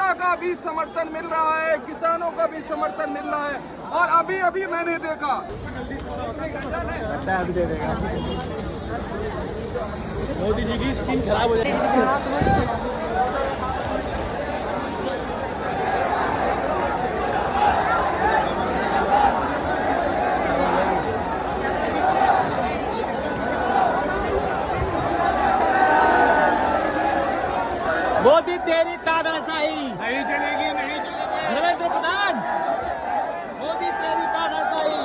जनता का भी समर्थन मिल रहा है, किसानों का भी समर्थन मिल रहा है। और अभी अभी मैंने देखा, मोदी जी की स्किन खराब हो जाएगी। मोदी तेरी तानाशाही नहीं चलेगी, नहीं चलेगी। धर्मेंद्र प्रधान, मोदी तेरी तानाशाही।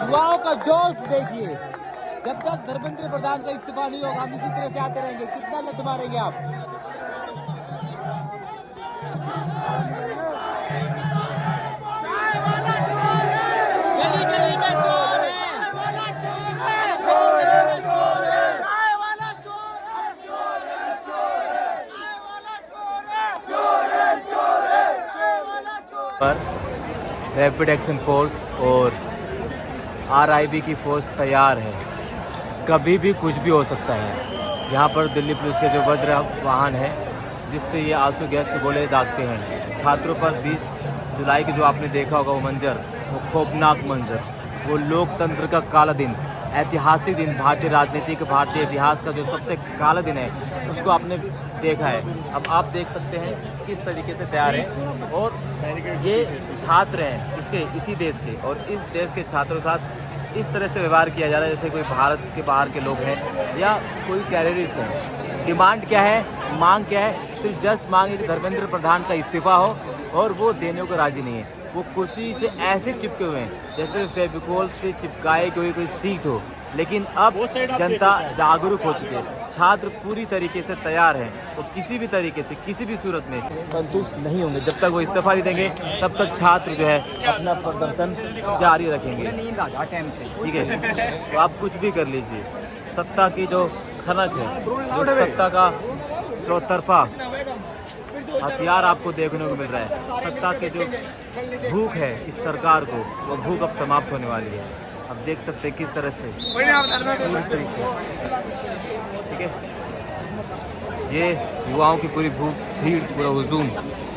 युवाओं का जोश देखिए, जब तक धर्मेंद्र प्रधान का इस्तीफा नहीं होगा हम इसी तरह से आते रहेंगे। कितना लत मारेंगे आप? गली गली में चोर है, पर रैपिड एक्शन फोर्स और आरआईबी की फोर्स तैयार है। कभी भी कुछ भी हो सकता है। यहाँ पर दिल्ली पुलिस के जो वज्र वाहन है जिससे ये आंसू गैस के गोले दागते हैं छात्रों पर। 20 जुलाई के जो आपने देखा होगा वो मंजर, वो खौफनाक मंजर, वो लोकतंत्र का काला दिन, ऐतिहासिक दिन, भारतीय राजनीति का, भारतीय इतिहास का जो सबसे काला दिन है उसको आपने देखा है। अब आप देख सकते हैं किस तरीके से तैयार है। और ये छात्र हैं इसी देश के, और इस देश के छात्रों के साथ इस तरह से व्यवहार किया जा रहा है जैसे कोई भारत के बाहर के लोग हैं या कोई टेररिस्ट हैं। डिमांड क्या है, मांग क्या है? सिर्फ जस्ट मांग है कि धर्मेंद्र प्रधान का इस्तीफा हो, और वो देने को राजी नहीं है। वो कुर्सी से ऐसे चिपके हुए हैं जैसे फेविकोल से चिपकाए कोई सीट हो। लेकिन अब जनता जागरूक हो चुकी है, छात्र पूरी तरीके से तैयार हैं और किसी भी तरीके से किसी भी सूरत में संतुष्ट नहीं होंगे। जब तक वो इस्तीफा नहीं देंगे तब तक छात्र जो है अपना प्रदर्शन जारी रखेंगे। ठीक है, तो आप कुछ भी कर लीजिए। सत्ता की जो खनक है, जो सत्ता का चौतरफा हथियार आपको देखने को मिल रहा है, सत्ता के जो भूख है इस सरकार को, वो भूख अब समाप्त होने वाली है। अब देख सकते हैं किस तरह से, ठीक है, ये युवाओं की पूरी भीड़, पूरा हुजूम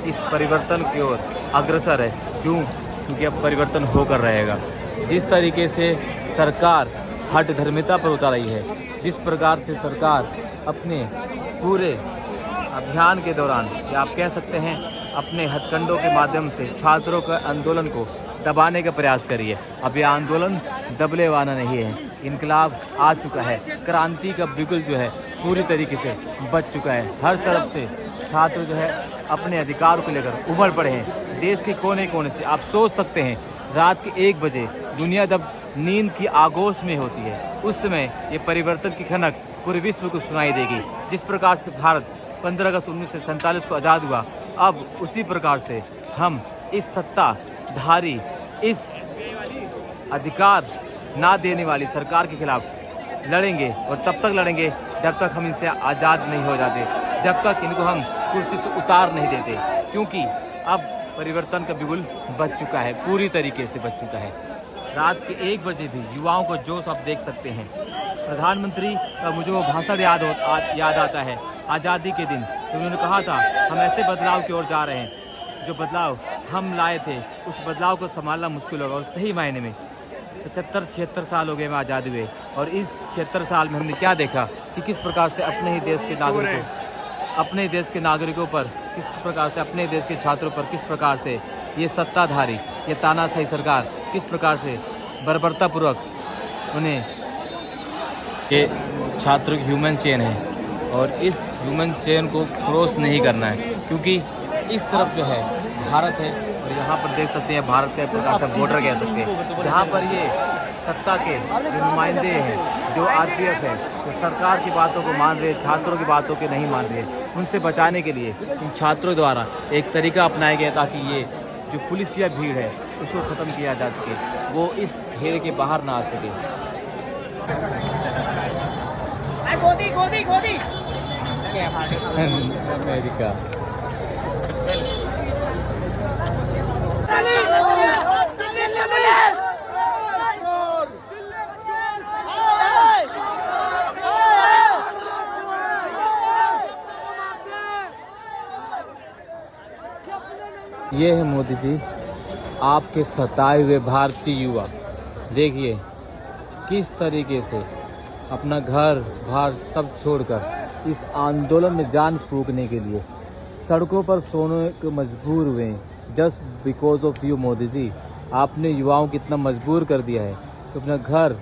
इस परिवर्तन की ओर अग्रसर है। क्यों? क्योंकि अब परिवर्तन होकर रहेगा। जिस तरीके से सरकार हठ धर्मिता पर उतर रही है, जिस प्रकार से सरकार अपने पूरे अभियान के दौरान, या आप कह सकते हैं अपने हथकंडों के माध्यम से छात्रों के आंदोलन को दबाने का प्रयास करिए। अब ये आंदोलन दबने वाला नहीं है, इनकलाब आ चुका है, क्रांति का बिगुल जो है पूरी तरीके से बच चुका है। हर तरफ से छात्र जो है अपने अधिकार को लेकर उमड़ पड़े हैं। देश के कोने कोने से आप सोच सकते हैं, रात के 1 बजे दुनिया जब नींद की आगोश में होती है, उस समय ये परिवर्तन की खनक पूरे विश्व को सुनाई देगी। जिस प्रकार से भारत 15 अगस्त 1947 को आज़ाद हुआ, अब उसी प्रकार से हम इस सत्ताधारी, इस अधिकार ना देने वाली सरकार के खिलाफ लड़ेंगे, और तब तक लड़ेंगे जब तक हम इनसे आज़ाद नहीं हो जाते, जब तक इनको हम कुर्सी से उतार नहीं देते। क्योंकि अब परिवर्तन का बिगुल बच चुका है, पूरी तरीके से बच चुका है। रात के 1 बजे भी युवाओं को जोश आप देख सकते हैं। प्रधानमंत्री का मुझे वो भाषण याद आता है आज़ादी के दिन, तो उन्होंने कहा था हम ऐसे बदलाव की ओर जा रहे हैं, जो बदलाव हम लाए थे उस बदलाव को संभालना मुश्किल होगा। और सही मायने में 75-76 साल हो गए हमें आज़ादी हुए, और इस 76 साल में हमने क्या देखा कि किस प्रकार से अपने ही देश के नागरिकों, अपने देश के नागरिकों पर, किस प्रकार से अपने देश के छात्रों पर, किस प्रकार से ये सत्ताधारी, ये तानाशाही सरकार किस प्रकार से बर्बरतापूर्वक उन्हें, ये छात्रों की ह्यूमन चेन है, और इस ह्यूमन चेन को क्रॉस नहीं करना है। क्योंकि इस तरफ जो है भारत है, और यहाँ पर देख सकते हैं भारत का एक प्रकार से बॉर्डर कह सकते हैं, जहाँ पर ये सत्ता के जो नुमाइंदे हैं, जो आरपीएफ है, जो सरकार की बातों को मान रहे, छात्रों की बातों के नहीं मान रहे, उनसे बचाने के लिए इन छात्रों द्वारा एक तरीका अपनाया गया ताकि ये जो पुलिसिया भीड़ है उसको ख़त्म किया जा सके, वो इस घेरे के बाहर ना आ सके। अमेरिका ये है मोदी जी, आपके सताए हुए भारतीय युवा। देखिए किस तरीके से अपना घर बार सब छोड़कर इस आंदोलन में जान फूंकने के लिए सड़कों पर सोने को मजबूर हुए हैं। Just because of you Modi ji, आपने युवाओं को इतना मजबूर कर दिया है कि अपना घर,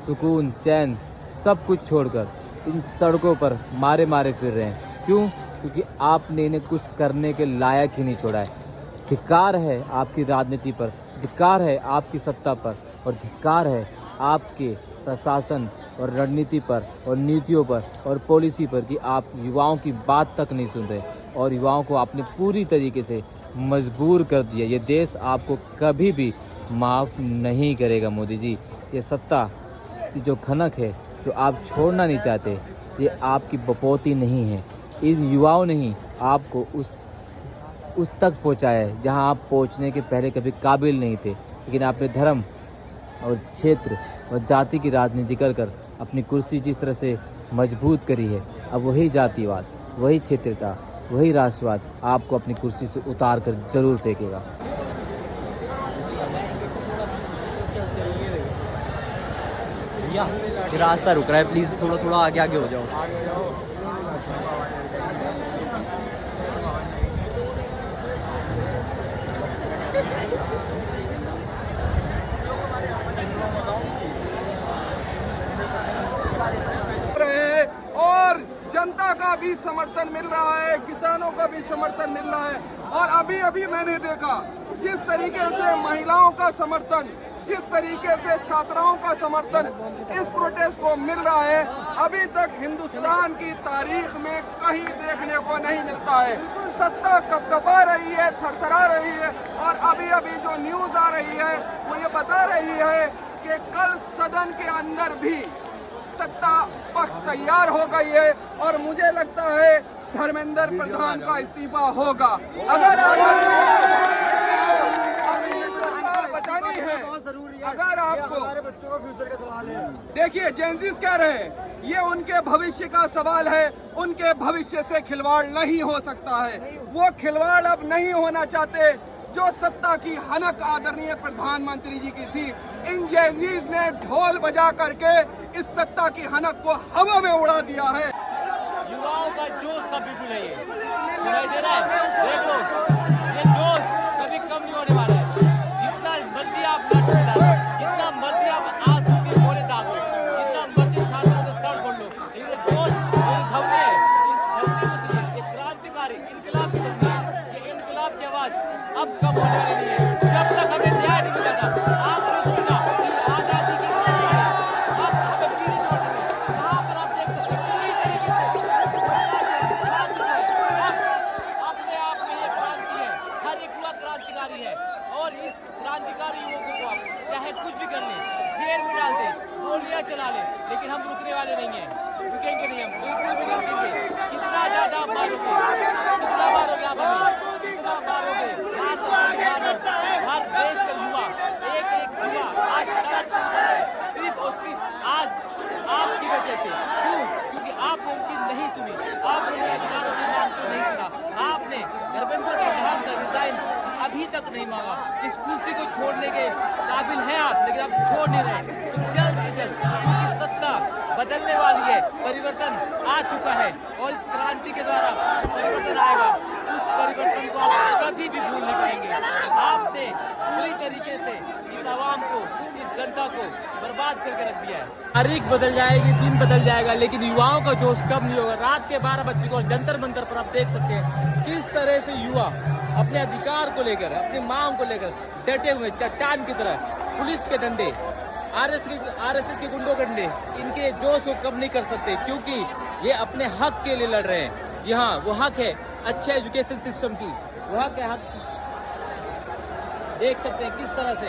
सुकून, चैन सब कुछ छोड़कर इन सड़कों पर मारे मारे फिर रहे हैं। क्यों? क्योंकि आपने इन्हें कुछ करने के लायक ही नहीं छोड़ा है। धिक्कार है आपकी राजनीति पर, धिक्कार है आपकी सत्ता पर, और धिक्कार है आपके प्रशासन और रणनीति पर और नीतियों पर और पॉलिसी पर कि आप युवाओं की बात तक नहीं सुन रहे और युवाओं को आपने पूरी तरीके से मजबूर कर दिया। ये देश आपको कभी भी माफ़ नहीं करेगा मोदी जी। ये सत्ता की जो खनक है जो आप छोड़ना नहीं चाहते, ये आपकी बपौती नहीं है। इन युवाओं ने ही आपको उस तक पहुंचाया है जहां आप पहुंचने के पहले कभी काबिल नहीं थे। लेकिन आपने धर्म और क्षेत्र और जाति की राजनीति कर कर अपनी कुर्सी जिस तरह से मजबूत करी है, अब वही जातिवाद, वही क्षेत्रता, वही राष्ट्रवाद आपको अपनी कुर्सी से उतार कर जरूर फेंकेगा। भैया रास्ता रुक रहा है, प्लीज़ थोड़ा थोड़ा आगे आगे हो जाओ। और जनता का भी समर्थन मिल रहा है, किसानों का भी समर्थन मिल रहा है। और अभी अभी मैंने देखा जिस तरीके से महिलाओं का समर्थन, जिस तरीके से छात्राओं का समर्थन इस प्रोटेस्ट को मिल रहा है, अभी तक हिंदुस्तान की तारीख में कहीं देखने को नहीं मिलता है। सत्ता कपकपा रही है, थरथरा रही है। और अभी अभी जो न्यूज आ रही है वो ये बता रही है कि कल सदन के अंदर भी सत्ता पक्ष तैयार हो गई है और मुझे लगता है धर्मेंद्र प्रधान का इस्तीफा होगा। अगर सरकार बचानी है, अगर आपको बच्चों का फ्यूचर का सवाल है। देखिए जेंजीज कह रहे हैं ये उनके भविष्य का सवाल है, उनके भविष्य से खिलवाड़ नहीं हो सकता है। वो खिलवाड़ अब नहीं होना चाहते जो सत्ता की हनक आदरणीय प्रधानमंत्री जी की थी। इन जेंजीज ने ढोल बजा करके इस सत्ता की हनक को हवा में उड़ा दिया है। युवाओं का जोश का बिल्कुल है, ये सुनाई दे रहा है, देख लो ये जोश कभी कम नहीं होने वाला है। जितना मर्जी आप लड़ डालो, जितना मर्जी आप आंसू के गोले दागो, जितना मर्जी छात्रों के सर फोड़ लो, लेकिन ये जोश थमने है। इस थमने को सुनिए, ये क्रांतिकारी इनकलाब की तस्वीर है, ये इनकलाब की आवाज अब कम होने वाली नहीं है। जब तक हमें न्याय नहीं मिला था, आपने सोचा कि आजादी की आप हमें पीछे छोड़ देंगे। कहाँ पर आप देख सकते हैं पूरी तरीके से अपने आप में ये क्रांति है, हर एक युवा क्रांतिकारी है। और इस क्रांतिकारी युवकों को आप चाहे कुछ भी कर लें, जेल में डाल दें, गोलियां चला लें, लेकिन हम रुकने वाले नहीं हैं, रुकेंगे नहीं, हम बिल्कुल भी नहीं रुकेंगे। कितना ज्यादा आप मारोगे, कितना मारोगे आप हमें, कितना मारोगे। हर देश का युवा, एक एक युवा आज सड़क पर उतर है, सिर्फ और सिर्फ आज आपकी वजह से। क्यों? क्योंकि आपने उनकी नहीं सुनी, आपने उनके अधिकारों की मांग को नहीं सुना। आपने धर्मेंद्र प्रधान का रिजाइन अभी तक नहीं मांगा। इस कुर्सी को छोड़ने के काबिल हैं आप, लेकिन आप छोड़ नहीं रहे। तो जल्द से जल्द, क्योंकि सत्ता बदलने वाली है, परिवर्तन आ चुका है और इस क्रांति के द्वारा परिवर्तन आएगा। उस परिवर्तन को आप कभी भी भूल नहीं पाएंगे। आपने पूरी तरीके से इस आवाम को, इस जनता को बर्बाद करके रख दिया है। तारीख बदल जाएगी, दिन बदल जाएगा, लेकिन युवाओं का जोश कम नहीं होगा। रात के 12 बजे को जंतर मंतर पर आप देख सकते हैं किस तरह से युवा अपने अधिकार को लेकर, अपनी मांग को लेकर डटे हुए चट्टान की तरह। पुलिस के डंडे, आरएसएस के गुंडों के डंडे इनके जोश को कम नहीं कर सकते, क्योंकि ये अपने हक के लिए लड़ रहे हैं। जी हाँ, वो हक है अच्छे एजुकेशन सिस्टम की, वो हक है, हक देख सकते हैं किस तरह से